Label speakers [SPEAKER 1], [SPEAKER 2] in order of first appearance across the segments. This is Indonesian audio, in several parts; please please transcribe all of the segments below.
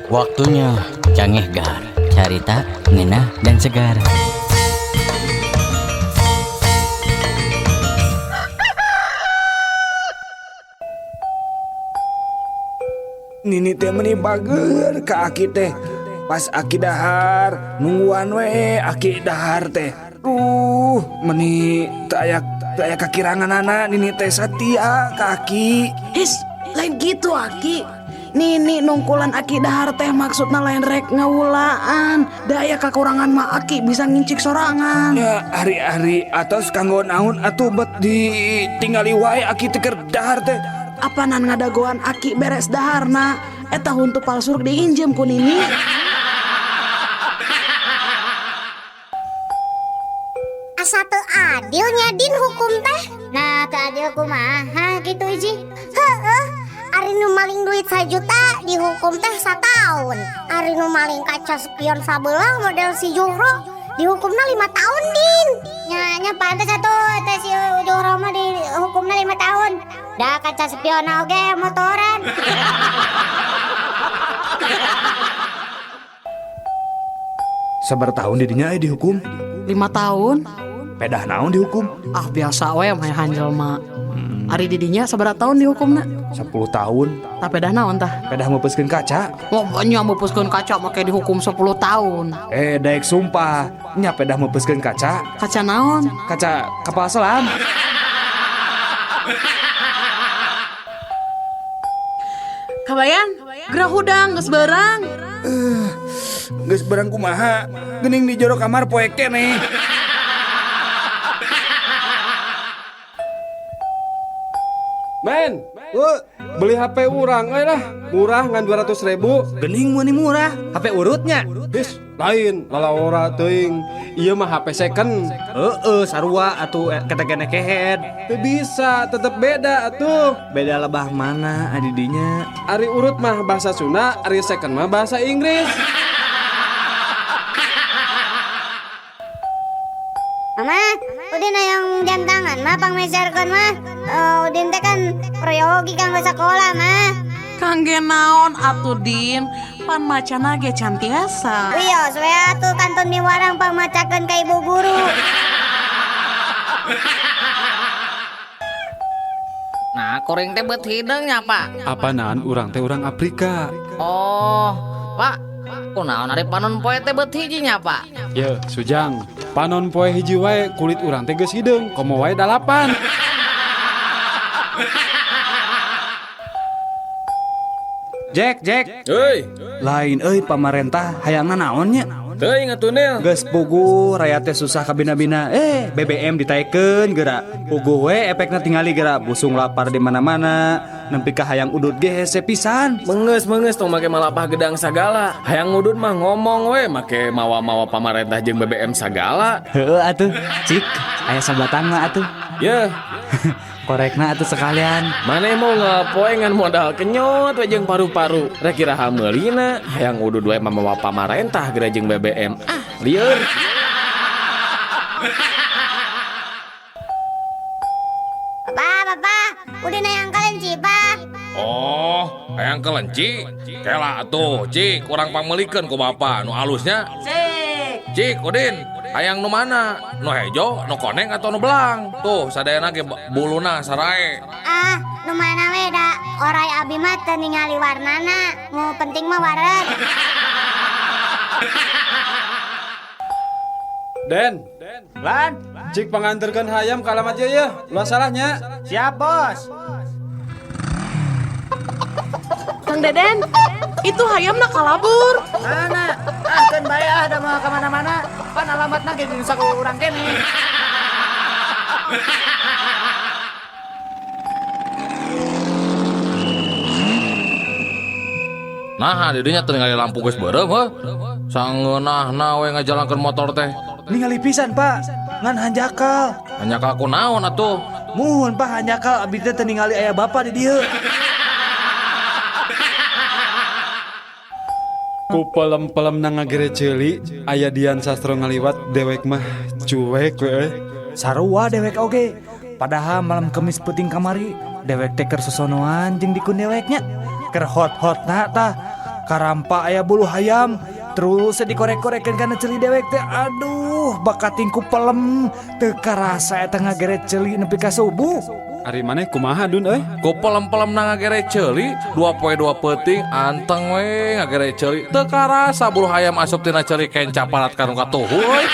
[SPEAKER 1] Waktunya Cangeh Gar, carita, ngeunah, dan segar.
[SPEAKER 2] Nini teh meni bager ka Aki teh. Pas Aki dahar nungguan we Aki dahar teh. Meni teu aya kakirangan anak Nini teh satia ka Aki.
[SPEAKER 3] Lain gitu Aki. Nini nungkulan Aki dahar teh maksudna lain rek ngawulaan. Daya kekurangan mah Aki bisa ngincik sorangan.
[SPEAKER 2] Ya hari-hari atos kanggo naon atuh bet ditinggali wae Aki teh keur dahar teh.
[SPEAKER 3] Apanan ngadagoan Aki beres daharna eta huntu palsu diinjem ku Nini.
[SPEAKER 4] Asa teu adilnya din hukum teh. Nah teu adil kumaha gitu iji. Heueuh, ari nu maling duit 1 juta dihukum teh 1 tahun. Ari nu maling kaca spion sabelah model si Juhro dihukumna 5 tahun din. Nya pantes atuh teh si Juhro mah dihukumna 5 tahun. Da kaca spion oge motoran.
[SPEAKER 2] Sabar tahun didinya dihukum.
[SPEAKER 3] 5 tahun?
[SPEAKER 2] Pedah naon dihukum?
[SPEAKER 3] Ah biasa we mah hanjel mah. Ari didinya sabaraha tahun dihukumna?
[SPEAKER 2] 10 tahun.
[SPEAKER 3] Tah pedah naon tah?
[SPEAKER 2] Pedah meupeskeun kaca.
[SPEAKER 3] Nya meupuskeun kaca make dihukum 10 tahun.
[SPEAKER 2] Daek sumpah, nya pedah meupeskeun kaca.
[SPEAKER 3] Kaca naon?
[SPEAKER 2] Kaca kapal selam.
[SPEAKER 3] Kabayan, gerah hudang geus beurang.
[SPEAKER 2] Geus barang kumaha? Geuning di jero kamar poe keneh.
[SPEAKER 5] Men, beli HP urang lah, murah ngan 200.000.
[SPEAKER 2] Geuning meunih murah, HP urutnya.
[SPEAKER 5] Bis, lain lalaura teuing. Ieu mah HP second.
[SPEAKER 2] Sarua atuh ketekene kehead.
[SPEAKER 5] Teu bisa, tetep beda atuh.
[SPEAKER 2] Beda lebah mana adidinya?
[SPEAKER 5] Ari urut mah bahasa Sunda, ari second mah bahasa Inggris.
[SPEAKER 4] Mama, Udin yang jam tangan mah pangmeserkeun mah. Udin teh kan prayogi kanggo sakola mah.
[SPEAKER 3] Kangge naon atuh Din? Pan macana ge can tiasa.
[SPEAKER 4] Wios we atuh kantun miwarang pangmacakeun ka ibu guru.
[SPEAKER 6] Nah, koring teh beut hideung nya, Pak.
[SPEAKER 5] Apanan urang teh urang Afrika.
[SPEAKER 6] Oh, Pak. Kunaon ari panon poe teh beut hiji nya, Pak?
[SPEAKER 5] Ye, Sujang. Panon poe hiji wae kulit urang teh geus hideung, komo wae 8.
[SPEAKER 2] Jack.
[SPEAKER 5] Heuy,
[SPEAKER 2] Lain pamarentah hayangna naonnya?
[SPEAKER 5] teuing atuh Nel.
[SPEAKER 2] Geus puguh rakyat teh susah kabina-bina. BBM ditaikeun geura. Puguh we efekna tingali geura busung lapar di mana-mana. Nempi ka hayang udud ge hese pisan.
[SPEAKER 7] Menges tong make malapah gedang sagala. Hayang ngudut mah ngomong we make mawa-mawa pamarentah jeung BBM sagala.
[SPEAKER 2] Heueuh atuh, cik. Aya sabatang mah atuh.
[SPEAKER 7] Yeuh,
[SPEAKER 2] Korekna atuh sekalian.
[SPEAKER 7] maneh mau ngapoe ngan modal kenyot we jeung paru-paru. Rek kiraha meulina hayang udud we mawa pamarentah geura jeung BBM. Lieur.
[SPEAKER 4] Papa, Udin yang kelenci, Pak.
[SPEAKER 7] Oh, hayang kelenci. Kela atuh, Cik, urang pameulikeun ku bapa nu alusnya. Cik, Udin, hayang nu mana? Nu hejo, nu koneng atau nu belang? Tuh, sadayana ge buluna sarae.
[SPEAKER 4] Nu mana we da orai abi mah teu ningali warnana. Nu penting mah waret.
[SPEAKER 5] Den,
[SPEAKER 2] Lan,
[SPEAKER 5] cik panganterkeun hayam ka alamat ieu ya. Ulah salahnya.
[SPEAKER 2] siap bos.
[SPEAKER 3] Kang Deden, itu hayamna kalabur.
[SPEAKER 2] Mana? Keun bae da mah ka mana-mana. Pan alamatna ge di saku urang kene.
[SPEAKER 7] Nah, didinya teu ningali lampu geus beureum heuh. Sangeunahna we ngajalankeun motor teh.
[SPEAKER 2] Ningali pisan, Pak. Ngan hanjakal.
[SPEAKER 7] Hanya ka kunaon atuh?
[SPEAKER 2] Muhun, Pak, hanjakal abdi teh ningali aya bapa di dieu.
[SPEAKER 5] Ku pelem-pelem na ngagere ceuli, aya Dian Sastro ngaliwat dewek mah cuek we.
[SPEAKER 2] Sarua dewek oge. Padahal malam Kemis peuting kamari, dewek teh keur sosonoan jeung dikun deweknya. Keur hot-hotna tah. karampa aya bulu hayam. Terus dikorek-korekeun kana ceuli dewek teh. Aduh, bakat tingku pelem teu karasa eta ngageret ceuli nepi ka subuh.
[SPEAKER 5] Ari maneh kumaha Dun euy?
[SPEAKER 7] Ku pelem-pelem na ngagere ceuli, 2 poe 2 peuting anteng we ngagere ceuli. Teu karasa bulu hayam asup tina ceuli kenca parat kanu katuhu euy.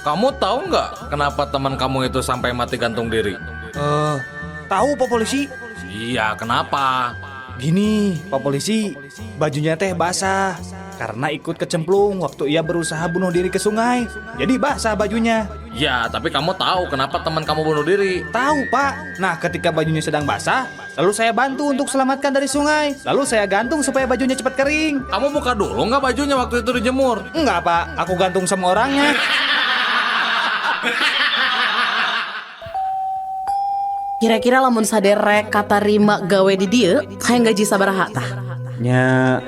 [SPEAKER 7] Kamu tahu nggak kenapa teman kamu itu sampai mati gantung diri?
[SPEAKER 2] Tahu Pak Polisi?
[SPEAKER 7] Iya, kenapa?
[SPEAKER 2] Gini, Pak Polisi, bajunya teh basah karena ikut kecemplung waktu ia berusaha bunuh diri ke sungai. Jadi basah bajunya.
[SPEAKER 7] Ya, tapi kamu tahu kenapa teman kamu bunuh diri?
[SPEAKER 2] Tahu, Pak. Nah, ketika bajunya sedang basah, lalu saya bantu untuk selamatkan dari sungai. Lalu saya gantung supaya bajunya cepat kering.
[SPEAKER 7] Kamu buka dulu nggak bajunya waktu itu dijemur?
[SPEAKER 2] Enggak, Pak. Aku gantung sama orangnya.
[SPEAKER 3] Kira-kira lamun saderek katarima gawe di dieu, hayang gaji sabaraha tah?
[SPEAKER 2] Nya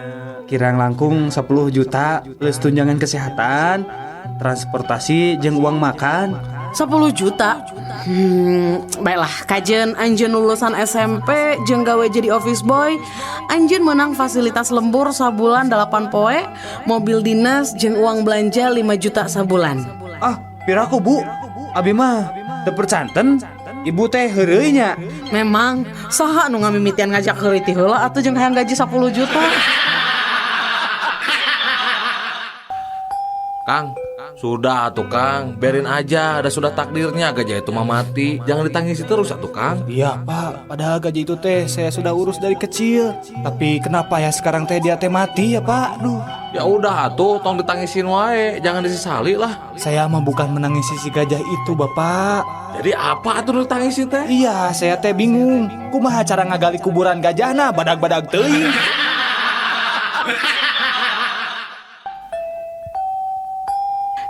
[SPEAKER 2] kirang langkung 10 juta plus tunjangan kesehatan, transportasi jeung uang makan.
[SPEAKER 3] 10 juta. Baiklah, kajen anjeun lulusan SMP jeung gawe jadi office boy, anjeun menang fasilitas lembur sabulan 8 poe, mobil dinas jeung uang belanja 5 juta sabulan.
[SPEAKER 2] Ah, piraku Bu. Abi mah teu percanten. Ibu teh heureuy nya.
[SPEAKER 3] Memang saha nu ngamimitian ngajak heureuy ti heula atuh jeung hayang gaji 10 juta.
[SPEAKER 7] Kang, sudah tuh Kang, biarin aja, ada sudah takdirnya gajah itu mah mati. Jangan ditangisi terus atuh Kang.
[SPEAKER 2] Iya Pak, padahal gaji itu teh saya sudah urus dari kecil. Tapi kenapa ya sekarang teh dia teh mati ya Pak? Duh.
[SPEAKER 7] Ya udah atuh, tong ditangisin wae, jangan disesali lah.
[SPEAKER 2] Saya mah bukan menangisi si gajah itu Bapak.
[SPEAKER 7] Jadi apa atuh ditangisin teh?
[SPEAKER 2] Iya, saya teh bingung. Kumaha cara ngagali kuburan gajahna badag-badag teuing.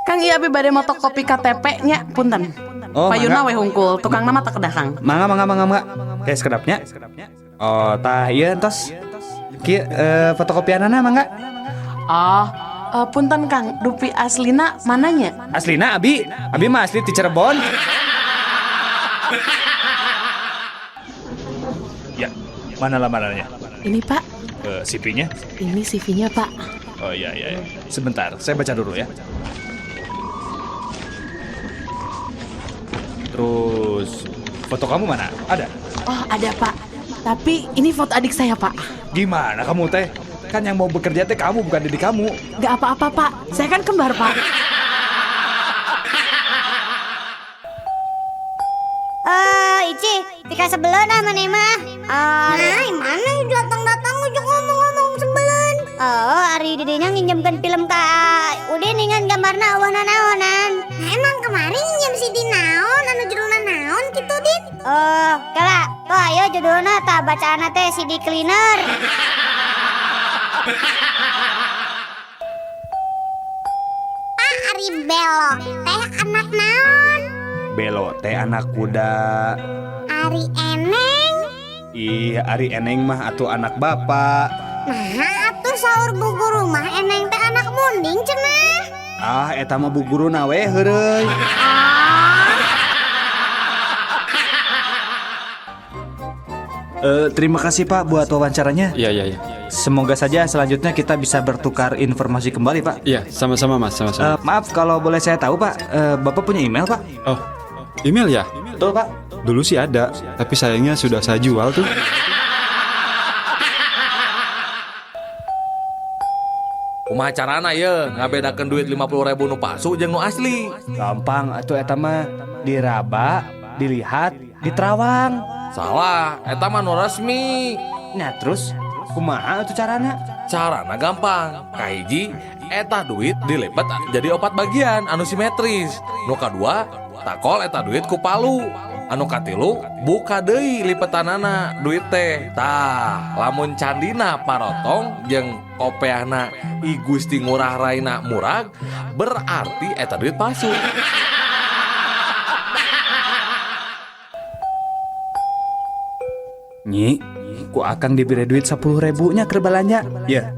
[SPEAKER 3] Kang ieu abi bade motokopi KTP nya, punten.
[SPEAKER 2] Oh,
[SPEAKER 3] Payuna
[SPEAKER 2] mangga.
[SPEAKER 3] we hungkul, tukang nama tak kedah Kang.
[SPEAKER 2] Mangga. Kayak sekedapnya. Oh, tah ieu entos. Kieu fotokopianana mangga.
[SPEAKER 3] Punten Kang, dupi aslina mananya?
[SPEAKER 2] Aslina Abi mah asli ti Cirebon. Ya, mana lamarannya?
[SPEAKER 3] Ini Pak,
[SPEAKER 2] CV-nya?
[SPEAKER 3] ini CV-nya Pak.
[SPEAKER 2] Oh iya. Sebentar, saya baca dulu ya. Terus foto kamu mana? Ada?
[SPEAKER 3] Oh ada Pak, tapi ini foto adik saya Pak.
[SPEAKER 2] Gimana kamu teh? Kan yang mau bekerja teh kamu bukan diri kamu.
[SPEAKER 3] Gak apa-apa Pak, saya kan kembar Pak.
[SPEAKER 4] Ici, tika sebelen ah mana mah. Nah, mana datang-datang ujung ngomong-ngomong sebelen. Oh, ari didinya nginjemkeun film ka Udin ningan gambarna awana-awanan. Nah, emang kemarin nginjem si dinaon anu judulna naon kitu Din? Oh, kala, tuh ayo judulna tah bacaana teh CD Cleaner. Ari Belo, teh anak naon?
[SPEAKER 2] Belo teh anak kuda.
[SPEAKER 4] Ari Eneng.
[SPEAKER 2] Ih, Ari Eneng mah atuh anak bapak.
[SPEAKER 4] Nah, atuh saur bu guru mah Eneng teh anak munding cenah.
[SPEAKER 2] Ah, eta mah bu guru nawe heureuy. Terima kasih Pak buat wawancaranya.
[SPEAKER 5] Iya.
[SPEAKER 2] Semoga saja selanjutnya kita bisa bertukar informasi kembali Pak.
[SPEAKER 5] Iya, sama-sama Mas, sama-sama.
[SPEAKER 2] Maaf kalau boleh saya tahu Pak, Bapak punya email Pak?
[SPEAKER 5] Oh, email ya?
[SPEAKER 2] Betul Pak.
[SPEAKER 5] Dulu sih ada, tapi sayangnya sudah saya jual tuh.
[SPEAKER 7] Kumaha carana ye ngabedakeun duit 50.000 nu palsu jeung nu asli?
[SPEAKER 2] Gampang atuh eta mah diraba, dilihat, diterawang.
[SPEAKER 7] Salah, eta mah nu resmi.
[SPEAKER 2] Nah terus kumaha atuh carana?
[SPEAKER 7] Carana gampang. Kahiji, eta duit dilipat jadi 4 bagian anu simetris. Nu kadua, takol eta duit ku palu. Anu katilu, buka deui lipetanana duit teh. Tah, lamun candina parotong jeung kopeahna I Gusti Ngurah Raina murag, berarti eta duit palsu.
[SPEAKER 2] Nyi, ku akang diberi duit 10.000 nya keur balanja. Ya,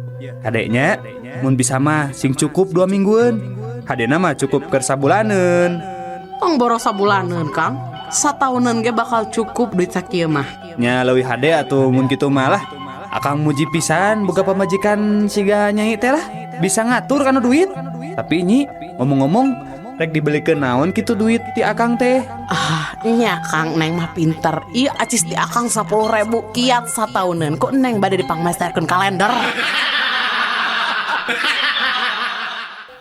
[SPEAKER 2] kadeknya mun bisa mah sing cukup 2 mingguan. Hadena mah cukup keur sabulaneun.
[SPEAKER 3] Tong boros sabulaneun Kang. Satahunan ge bakal cukup duit sakieu mah.
[SPEAKER 2] Nya leuwih hade atuh mun kitu mah lah. Akang muji pisan boga pamajikan siga Nyai teh lah. Bisa ngatur kana duit. Tapi Nyi, ngomong-ngomong rek dibelikeun naon kitu duit ti akang teh?
[SPEAKER 3] Nya Kang Neng mah pinter. Iya acis di akang 10.000 kiat satahunan. Kok Neng bade dipangmesterkeun kalender.